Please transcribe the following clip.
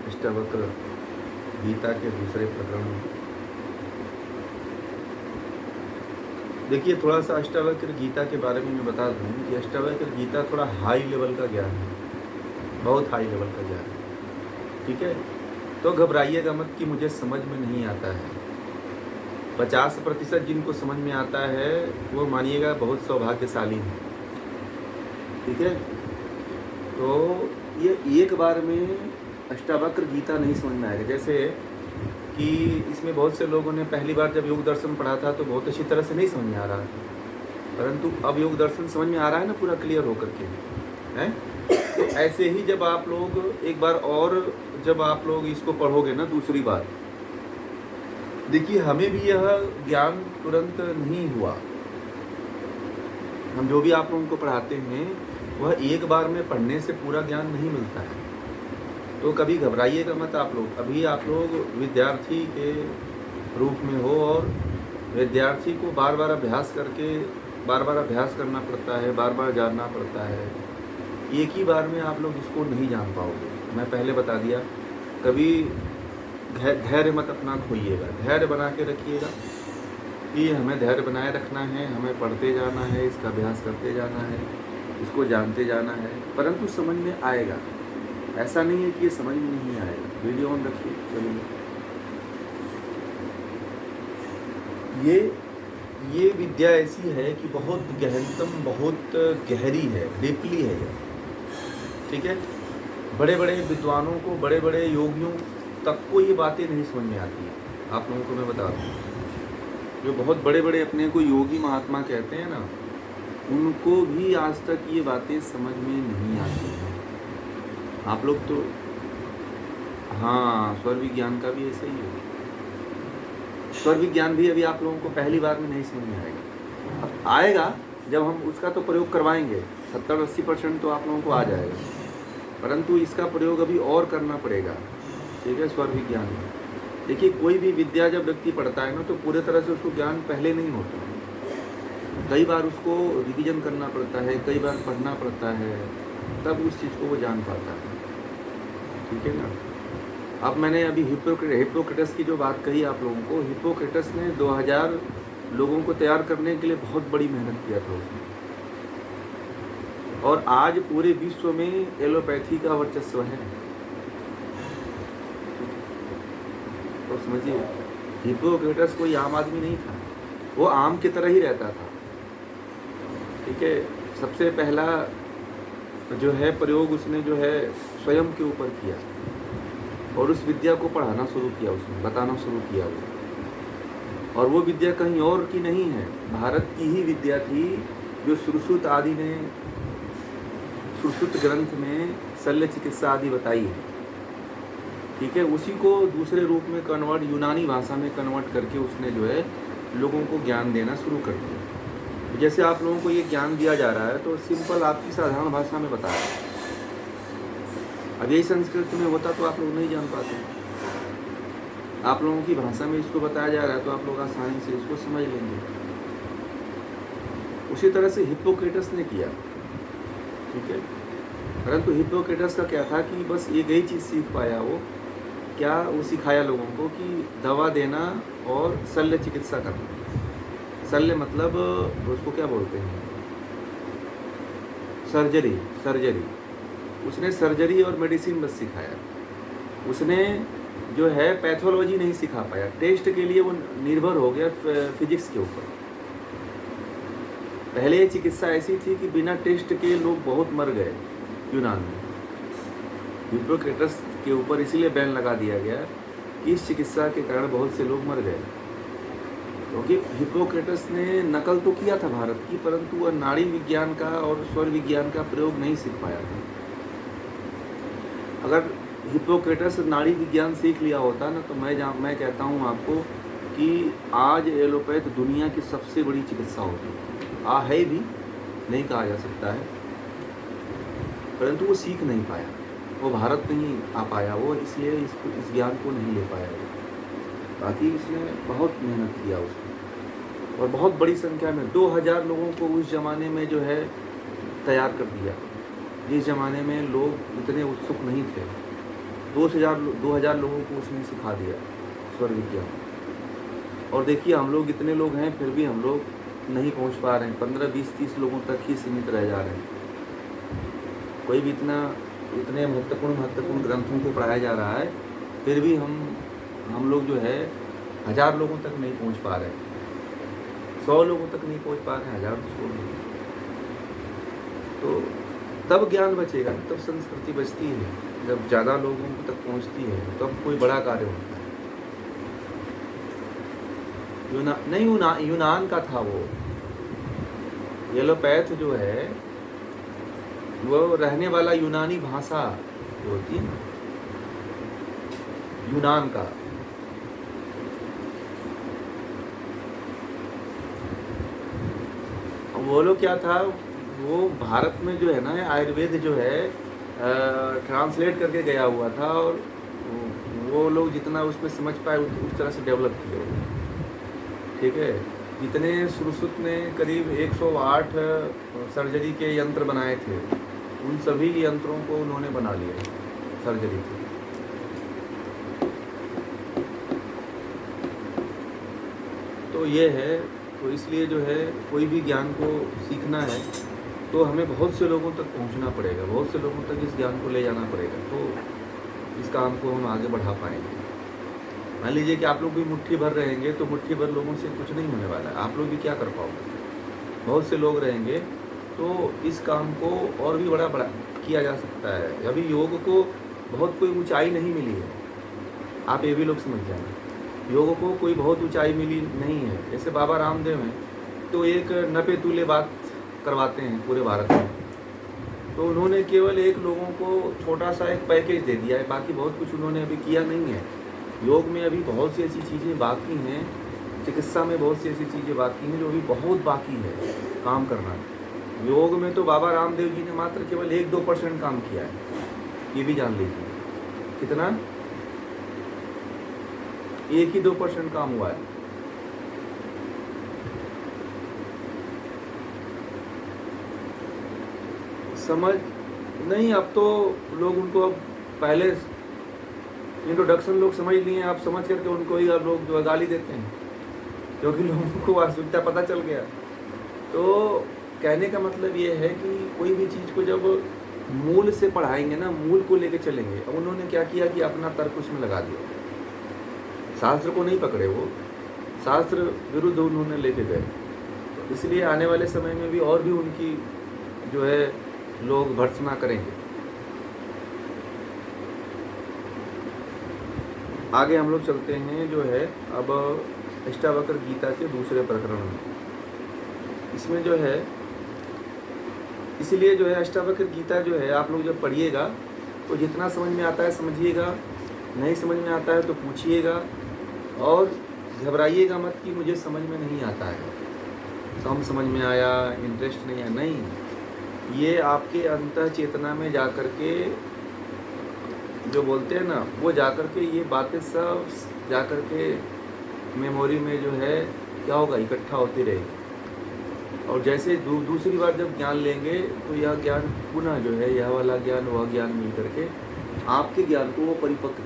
अष्टावक्र गीता के दूसरे प्रकरण में। देखिए, थोड़ा सा अष्टावक्र गीता के बारे में मैं बता दूं कि अष्टावक्र गीता थोड़ा हाई लेवल का ज्ञान है, बहुत हाई लेवल का ज्ञान है। ठीक है, तो घबराइएगा मत कि मुझे समझ में नहीं आता है। 50% जिनको समझ में आता है वो मानिएगा बहुत सौभाग्यशाली हैं। ठीक है, तो ये एक बार में अष्टावक्र गीता नहीं समझ में आएगा। जैसे कि इसमें बहुत से लोगों ने पहली बार जब योग दर्शन पढ़ा था तो बहुत अच्छी तरह से नहीं समझ में आ रहा, परंतु अब योग दर्शन समझ में आ रहा है ना, पूरा क्लियर होकर के हैं। तो ऐसे ही जब आप लोग एक बार और जब आप लोग इसको पढ़ोगे ना दूसरी बार, देखिए हमें भी यह ज्ञान तुरंत नहीं हुआ। हम जो भी आप लोगों को पढ़ाते हैं वह एक बार में पढ़ने से पूरा ज्ञान नहीं मिलता है, तो कभी घबराइएगा मत आप लोग। अभी आप लोग विद्यार्थी के रूप में हो और विद्यार्थी को बार बार अभ्यास करके बार बार अभ्यास करना पड़ता है, बार बार जानना पड़ता है। एक ही बार में आप लोग इसको नहीं जान पाओगे। मैं पहले बता दिया, कभी धैर्य मत अपना खोइएगा, धैर्य बना के रखिएगा कि हमें धैर्य बनाए रखना है, हमें पढ़ते जाना है, इसका अभ्यास करते जाना है, इसको जानते जाना है, परंतु समझ में आएगा। ऐसा नहीं है कि ये समझ में नहीं आएगा। वीडियो ऑन रखिए। चलिए, ये विद्या ऐसी है कि बहुत गहनतम, बहुत गहरी है, डीपली है ये। ठीक है, बड़े बड़े विद्वानों को, बड़े बड़े योगियों तक को ये बातें नहीं समझ में आती है। आप लोगों को मैं बता दूँ, जो बहुत बड़े बड़े अपने को योगी महात्मा कहते हैं ना, उनको भी आज तक ये बातें समझ में नहीं आती हैं। आप लोग तो हाँ, स्वर विज्ञान का भी ऐसा ही है। स्वर विज्ञान भी अभी आप लोगों को पहली बार में नहीं समझ में आएगा। अब आएगा जब हम उसका तो प्रयोग करवाएंगे, 70-80% तो आप लोगों को आ जाएगा, परंतु इसका प्रयोग अभी और करना पड़ेगा। ठीक है, स्वर विज्ञान में देखिए, कोई भी विद्या जब व्यक्ति पढ़ता है ना तो पूरे तरह से उसको ज्ञान पहले नहीं होता, कई बार उसको रिवीजन करना पड़ता है, कई बार पढ़ना पड़ता है, तब उस चीज़ को वो जान पाता है। ठीक है ना। अब मैंने अभी हिप्पोक्रेटस की जो बात कही आप लोगों को, हिप्पोक्रेटस ने 2000 लोगों को तैयार करने के लिए बहुत बड़ी मेहनत किया था उसने, और आज पूरे विश्व में एलोपैथी का वर्चस्व है। तो समझिए, हिप्पोक्रेटस कोई आम आदमी नहीं था, वो आम की तरह ही रहता था। ठीक है, सबसे पहला जो है प्रयोग उसने जो है स्वयं के ऊपर किया, और उस विद्या को पढ़ाना शुरू किया, उसने बताना शुरू किया वो। और वो विद्या कहीं और की नहीं है, भारत की ही विद्या थी, जो सुश्रुत आदि ने, सुश्रुत ग्रंथ में शल्य चिकित्सा आदि बताई है। ठीक है, उसी को दूसरे रूप में कन्वर्ट, यूनानी भाषा में कन्वर्ट करके उसने जो है लोगों को ज्ञान देना शुरू कर दिया। जैसे आप लोगों को ये ज्ञान दिया जा रहा है तो सिंपल आपकी साधारण भाषा में बता रहा है। अब यही संस्कृत में होता तो आप लोग नहीं जान पाते। आप लोगों की भाषा में इसको बताया जा रहा है तो आप लोग आसानी से इसको समझ लेंगे। उसी तरह से हिप्पोक्रेटस ने किया। ठीक है, परंतु हिप्पोक्रेटस का क्या था कि बस एक ही चीज़ सीख पाया वो, क्या वो सिखाया लोगों को कि दवा देना और शल्य चिकित्सा करना। शल्य मतलब उसको क्या बोलते हैं, सर्जरी। उसने सर्जरी और मेडिसिन बस सिखाया, उसने जो है पैथोलॉजी नहीं सिखा पाया। टेस्ट के लिए वो निर्भर हो गया फिजिक्स के ऊपर। पहले ये चिकित्सा ऐसी थी कि बिना टेस्ट के लोग बहुत मर गए यूनान में। हिप्पोक्रेटस के ऊपर इसीलिए बैन लगा दिया गया कि इस चिकित्सा के कारण बहुत से लोग मर गए, क्योंकि हिप्पोक्रेटस ने नकल तो किया था भारत की, परंतु वह नाड़ी विज्ञान का और स्वर विज्ञान का प्रयोग नहीं सीख पाया था। अगर हिप्पोक्रेटस नाड़ी विज्ञान सीख लिया होता ना, तो मैं कहता हूँ आपको कि आज एलोपैथ दुनिया की सबसे बड़ी चिकित्सा होती है भी, नहीं कहा जा सकता है, परंतु वो सीख नहीं पाया, वो भारत नहीं आ पाया, वो इसलिए इस ज्ञान को नहीं ले पाया वो। बाकी उसने बहुत मेहनत किया उसने, और बहुत बड़ी संख्या में 2000 लोगों को उस ज़माने में जो है तैयार कर दिया, जिस ज़माने में लोग इतने उत्सुक नहीं थे। 2000 लोगों को उसने सिखा दिया स्वर विज्ञान। और देखिए हम लोग इतने लोग हैं फिर भी हम लोग नहीं पहुंच पा रहे हैं, 15, 20, 30 लोगों तक ही सीमित रह जा रहे हैं। कोई भी इतने महत्वपूर्ण ग्रंथों को पढ़ाया जा रहा है, फिर भी हम लोग जो है 1000 लोगों तक नहीं पहुंच पा रहे, 100 लोगों तक नहीं पहुंच पा रहे, 1000 तो छोड़ दीजिए। तो तब ज्ञान बचेगा, तब संस्कृति बचती है, जब ज़्यादा लोगों तक पहुंचती है तब कोई बड़ा कार्य होता है। यूनान का था वो। एलोपैथ जो है वो रहने वाला यूनानी भाषा जो होती है ना, यूनान का। वो लोग क्या था, वो भारत में जो है ना आयुर्वेद जो है ट्रांसलेट करके गया हुआ था, और वो लोग जितना उसमें समझ पाए उस तरह से डेवलप किए। ठीक है, जितने सुश्रुत ने करीब 108 सर्जरी के यंत्र बनाए थे, उन सभी यंत्रों को उन्होंने बना लिया सर्जरी के। तो ये है, तो इसलिए जो है कोई भी ज्ञान को सीखना है तो हमें बहुत से लोगों तक पहुंचना पड़ेगा, बहुत से लोगों तक इस ज्ञान को ले जाना पड़ेगा, तो इस काम को हम आगे बढ़ा पाएंगे। मान लीजिए कि आप लोग भी मुट्ठी भर रहेंगे तो मुट्ठी भर लोगों से कुछ नहीं होने वाला है, आप लोग भी क्या कर पाओगे। बहुत से लोग रहेंगे तो इस काम को और भी बड़ा किया जा सकता है। अभी योग को बहुत कोई ऊंचाई नहीं मिली है, आप ये भी लोग समझ जाएंगे। योग को कोई बहुत ऊंचाई मिली नहीं है। जैसे बाबा रामदेव हैं तो एक 90 तूले बात करवाते हैं पूरे भारत में, तो उन्होंने केवल एक लोगों को छोटा सा एक पैकेज दे दिया है, बाकी बहुत कुछ उन्होंने अभी किया नहीं है। योग में अभी बहुत सी ऐसी चीज़ें बाकी हैं, चिकित्सा में बहुत सी ऐसी चीज़ें बाकी हैं जो अभी बहुत बाकी है काम करना। योग में तो बाबा रामदेव जी ने मात्र केवल 1-2% काम किया है, ये भी जान लीजिए। कितना? 1 ही 2% काम हुआ है। समझ नहीं, अब तो लोग उनको अब पहले इंट्रोडक्शन लोग समझ लिए, आप समझ करके उनको ही आप लोग जो गाली देते हैं, क्योंकि लोगों को वास्तविकता पता चल गया। तो कहने का मतलब ये है कि कोई भी चीज़ को जब मूल से पढ़ाएंगे ना, मूल को लेके चलेंगे। अब उन्होंने क्या किया कि अपना तर्क उसमें लगा दिया, शास्त्र को नहीं पकड़े, वो शास्त्र विरुद्ध उन्होंने लेके गए। इसलिए आने वाले समय में भी और भी उनकी जो है लोग भर्त्सना करेंगे। आगे हम लोग चलते हैं जो है अब अष्टावक्र गीता के दूसरे प्रकरण में। इसमें जो है, इसलिए जो है अष्टावक्र गीता जो है आप लोग जब पढ़िएगा तो जितना समझ में आता है समझिएगा, नहीं समझ में आता है तो पूछिएगा, और घबराइएगा मत कि मुझे समझ में नहीं आता है, कम समझ में आया, इंटरेस्ट नहीं है। नहीं, ये आपके अंतः चेतना में जा कर के जो बोलते हैं ना, वो जा कर के ये बातें सब जा कर के मेमोरी में जो है क्या होगा, इकट्ठा होती रहेगी। और जैसे दूसरी बार जब ज्ञान लेंगे तो यह ज्ञान पुनः जो है, यह वाला ज्ञान वह ज्ञान मिल करके आपके ज्ञान को वो परिपक्व